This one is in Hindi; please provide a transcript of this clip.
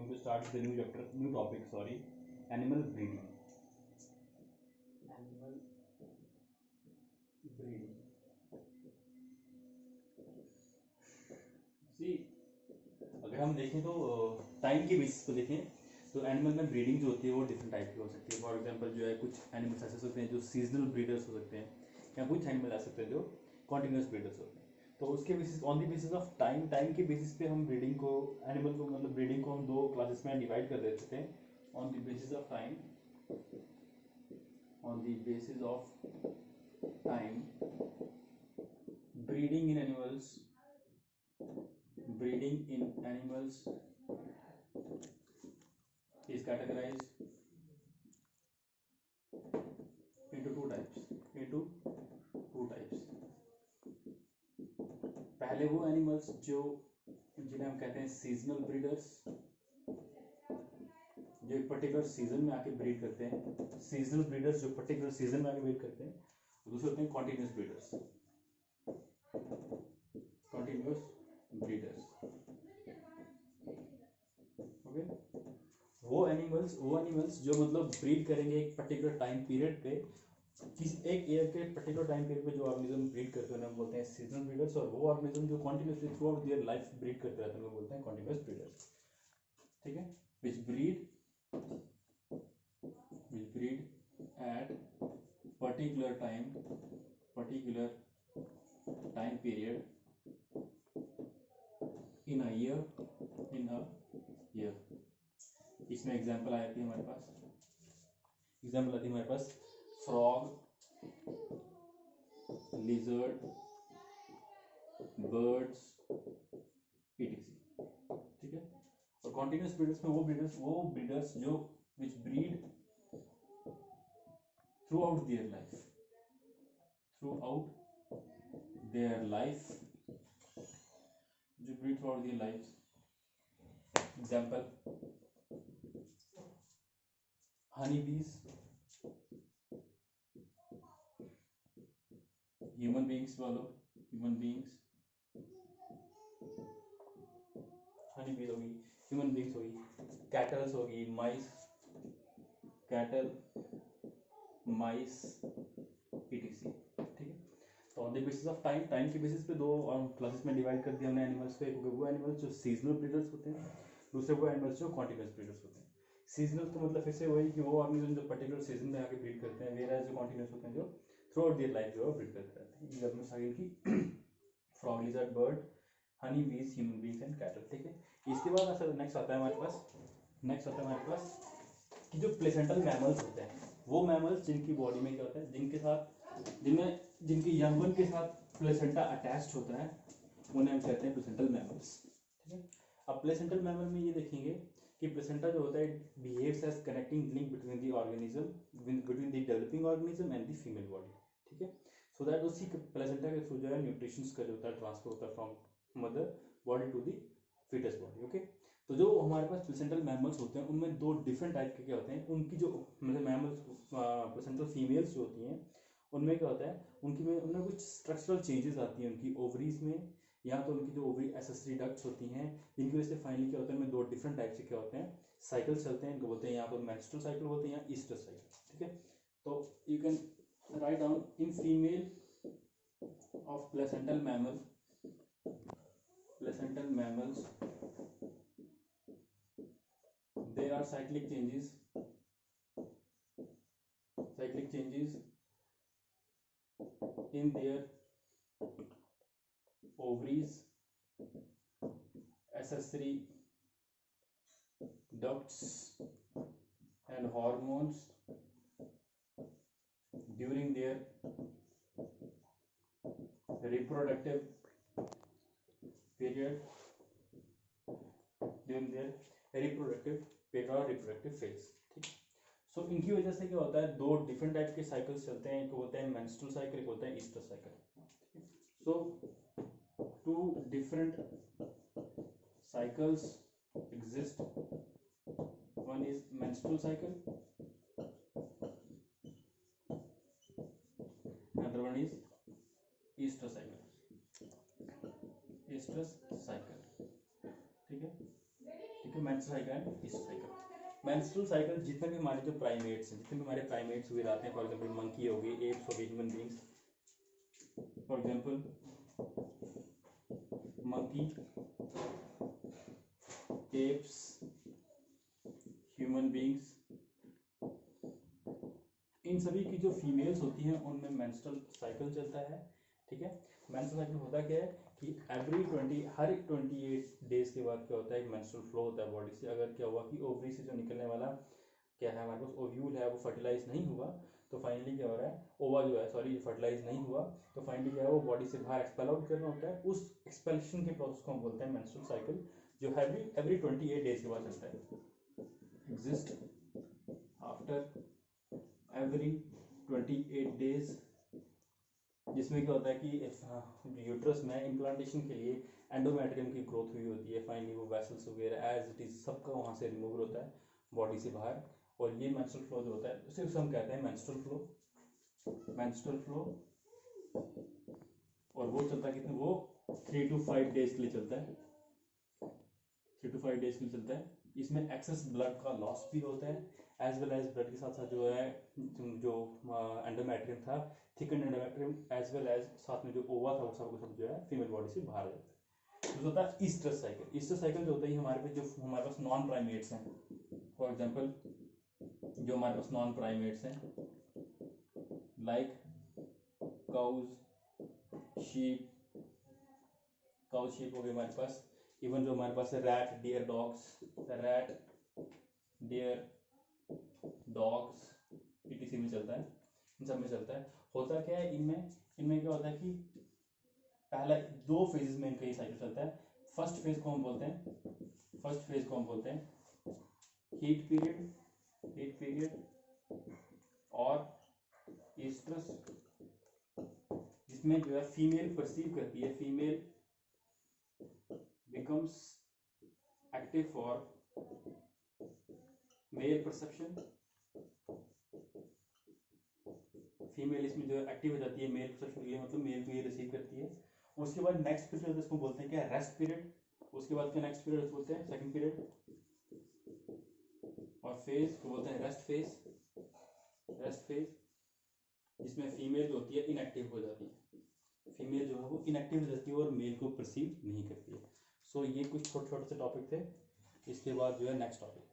going to start the new chapter, new topic. Sorry, animal breeding. Animal breeding. See, अगर हम देखें तो टाइम के बेसिस पे देखें तो एनिमल में ब्रीडिंग जो होती है वो डिफरेंट टाइप की हो सकती है. फॉर एग्जांपल जो है कुछ एनिमल्स ऐसे होते हैं जो सीजनल ब्रीडर्स हो सकते हैं, या कुछ एनिमल ऐसे होते हैं जो कॉन्टिन्यूस ब्रीडर्स होते हैं. तो उसके basis on the basis of time के बेसिस पे हम ब्रीडिंग को एनिमल को मतलब ब्रीडिंग को हम दो क्लासेस में डिवाइड कर देते हैं. On the basis of time, on the basis of time breeding in animals, breeding in animals is categorized into two types. पहले वो एनिमल्स जो जिन्हें हम कहते हैं सीजनल ब्रीडर्स, जो एक पर्टिकुलर सीजन में आके ब्रीड करते हैं. सीजनल ब्रीडर्स जो पर्टिकुलर सीजन में आके ब्रीड करते हैं. दूसरे होते हैं कॉन्टिन्यूस ब्रीडर्स. ओके, वो एनिमल्स जो मतलब ब्रीड करेंगे एक पर्टिकुलर टाइम पीरियड पे, किसी एक ईयर के पर्टिकुलर टाइम पीरियड पे जो ऑर्गेनिज्म ब्रीड करते हैं उन्हें बोलते हैं सीजनल ब्रीडर्स. और वो ऑर्गेनिज्म जो continuously through out their life breed करते रहते हैं उन्हें बोलते हैं कॉन्टिन्यूस ब्रीडर्स. ठीक है, which breed at particular time period in a year. इसमें एग्जाम्पल आती है हमारे पास फ्रॉग, लिजर्ड, बर्ड्स, etc. ठीक है. और कॉन्टिन्यूस ब्रीडर्स में वो ब्रीडर्स जो विच ब्रीड throughout their life, जो breed throughout their lives. Example, honeybees, human beings, honeybees होगी, human beings होगी, cattle होगी, mice, etc. ठीक है. तो on the basis of time के बेसिस पे दो क्लासेस में डिवाइड कर दिया हमने एनिमल्स पे. वो एनिमल्स जो सीजनल ब्रीडर्स होते हैं, दूसरे वो एनिमल्स जो कॉन्टिन्यूस ब्रीडर्स होते हैं. सीजनल तो मतलब फिर से वही कि वो ऑर्गेनिज्म जो पर्टिकुलर सीजन में आके ब्रीड करते हैं, वेयर जो कॉन्टिन्यूस होते हैं जो थ्रू आउट देयर लाइफ जो है ब्रीड करते रहते हैं. एग्जांपल्स आगे की फ्रॉग, लिजर्ड, बर्ड, हनी बीज, ह्यूमन बींग्स एंड कैटल. ठीक है. इसके बाद नेक्स्ट आता है हमारे पास कि जो प्लेसेंटल मैमल्स होते हैं, वो मैमल्स जिनकी बॉडी में क्या होता है, जिनके यंग वन के साथ प्लेसेंटा अटैच्ड होता है, उन्हें हम कहते हैं प्लेसेंटल मैमल्स. ठीक है. अब प्लेसेंटल मैमल में ये देखेंगे कि प्लेसेंटा जो होता है behaves as connecting link between the developing organism and the female body. ठीक है. सो दैट उसी प्लेसेंटा के थ्रू जो है न्यूट्रिशंस का जो होता है ट्रांसफर होता है from mother body to the foetus body. Okay. तो जो हमारे पास प्लेसेंटल मैमल्स होते हैं उनमें दो डिफरेंट टाइप के क्या होते हैं. उनकी जो मतलब मैमल्स प्लेसेंटल फीमेल्स जो होती हैं उनमें क्या होता है, उनमें कुछ स्ट्रक्चरल चेंजेस आती हैं उनकी ओवरीज में, या तो उनकी जो ओवरी एसेसरी डक्ट्स होती हैं, जिनकी वजह से फाइनली क्या होता है, उनमें दो डिफरेंट टाइप से क्या होते हैं साइकिल्स चलते हैं. इनको बोलते हैं यहाँ पर मेंस्ट्रुअल साइकिल होते हैं या ईस्टर साइकिल. ठीक है. तो you can write down in female of placental mammals there are cyclic changes in their ovaries, accessory ducts and hormones during their reproductive period और रिप्रोडक्टिव फेज. ठीक. सो इनकी वजह से क्या होता है, दो डिफरेंट टाइप के साइकिल्स चलते हैं. एक होता है मेंस्ट्रुअल साइकिल, एक होता है oestrus cycle. So two different cycles exist. One is menstrual cycle, another one is oestrus cycle. ठीक है. Menstrual cycle and oestrus cycle. Menstrual cycle जितने भी हमारे जो प्राइमेट्स हैं, जितने भी हमारे प्राइमेट्स हुए आते हैं, फॉर एग्जांपल मंकी हो गई, एप्स हो गई, human beings, for example monkey, apes, human beings, इन सभी की जो फीमेल्स होती हैं उनमें मेंस्ट्रुअल साइकिल चलता है। ठीक है, मेंस्ट्रुअल साइकिल होता क्या है कि हर 28 डेज के बाद क्या होता है, एक मेंस्ट्रुअल फ्लो होता है बॉडी से। अगर क्या हुआ कि ओवरी से जो निकलने वाला क्या है हमारे पास ओव्यूल है वो फर्टिलाइज नहीं हुआ, तो फाइनली क्या हो रहा है, ओवा जो है सॉरी फर्टिलाइज नहीं हुआ, तो फाइनली क्या है वो बॉडी से बाहर एक्सपेल आउट करना होता है। उस एक्सपेल्शन के प्रोसेस को हम बोलते हैं मेंस्ट्रुअल साइकिल, जो एवरी 28 डेज के बाद चलता है। एग्जिस्ट आफ्टर एवरी 28 डेज, जिसमें क्या होता है कि यूट्रस में इम्प्लांटेशन के लिए एंडोमेट्रियम की ग्रोथ हुई होती है, फाइनली वो वेसल्स वगैरह एज इट इज सबका वहाँ से रिमूव होता है बॉडी से बाहर, और ये मेंस्ट्रुअल फ्लो जो होता है उसे हम कहते हैं मेंस्ट्रुअल फ्लो। और वो चलता है कितने, वो 3 to 5 डेज के लिए चलता है, 3 to 5 डेज के लिए चलता है। इसमें एक्सेस ब्लड का लॉस भी होता है, एज वेल एज ब्लड के साथ साथ जो है जो एंडोमेट्रियम था, thicken endometrium, as well as साथ में जो ओवा था वो सब जो है फीमेल बॉडी से बाहर आ जाता है। तो होता है ईस्टर साइकिल। ईस्टर साइकिल जो होता है हमारे पास जो हमारे पास नॉन प्राइमेट्स हैं, फॉर एग्जांपल जो हमारे पास नॉन प्राइमेट्स हैं लाइक काउज, शीप हो गए हमारे पास, इवन जो हमारे पास है रैट, डियर, डॉग्स पीटीसी में चलता है, इन सब में चलता है। होता क्या है इनमें क्या होता है कि पहला 2 फेजेस में इनका ये साइकिल चलता है। फर्स्ट फेज को हम बोलते हैं हीट पीरियड और ईस्ट्रस, जिसमें जो है फीमेल परसीव करती है, female becomes active for male perception, female इसमें जो है एक्टिव हो जाती है मेल परसेप्शन के लिए, मतलब मेल को ये रिसीव करती है। उसके बाद नेक्स्ट पीरियड इसको बोलते हैं क्या, रेस्ट पीरियड। उसके बाद क्या नेक्स्ट पीरियड बोलते हैं सेकंड पीरियड, और फेज को बोलते हैं रेस्ट फेज, जिसमें फीमेल जो होती है इनएक्टिव हो जाती है, फीमेल जो है वो इनएक्टिव हो जाती है और मेल को परसीव नहीं करती है। सो ये कुछ छोटे छोटे से टॉपिक थे। इसके बाद जो है नेक्स्ट टॉपिक